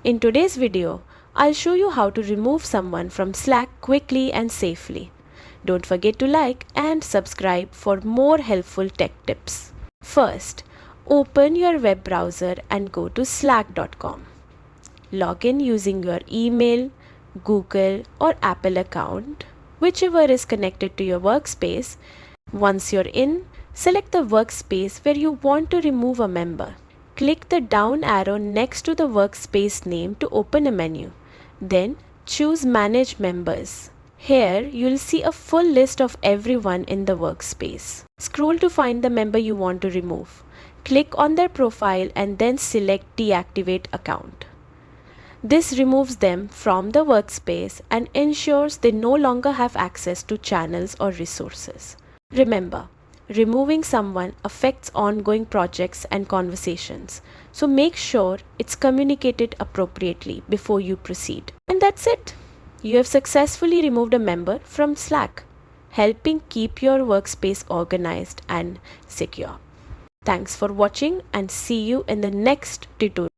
In today's video, I'll show you how to remove someone from Slack quickly and safely. Don't forget to like and subscribe for more helpful tech tips. First, open your web browser and go to slack.com. Log in using your email, Google or Apple account, whichever is connected to your workspace. Once you're in, select the workspace where you want to remove a member. Click the down arrow next to the workspace name to open a menu. Then choose Manage Members. Here you'll see a full list of everyone in the workspace. Scroll to find the member you want to remove. Click on their profile and then select Deactivate Account. This removes them from the workspace and ensures they no longer have access to channels or resources. Remember, removing someone affects ongoing projects and conversations, so make sure it's communicated appropriately before you proceed. And that's it. You have successfully removed a member from Slack, helping keep your workspace organized and secure. Thanks for watching and see you in the next tutorial.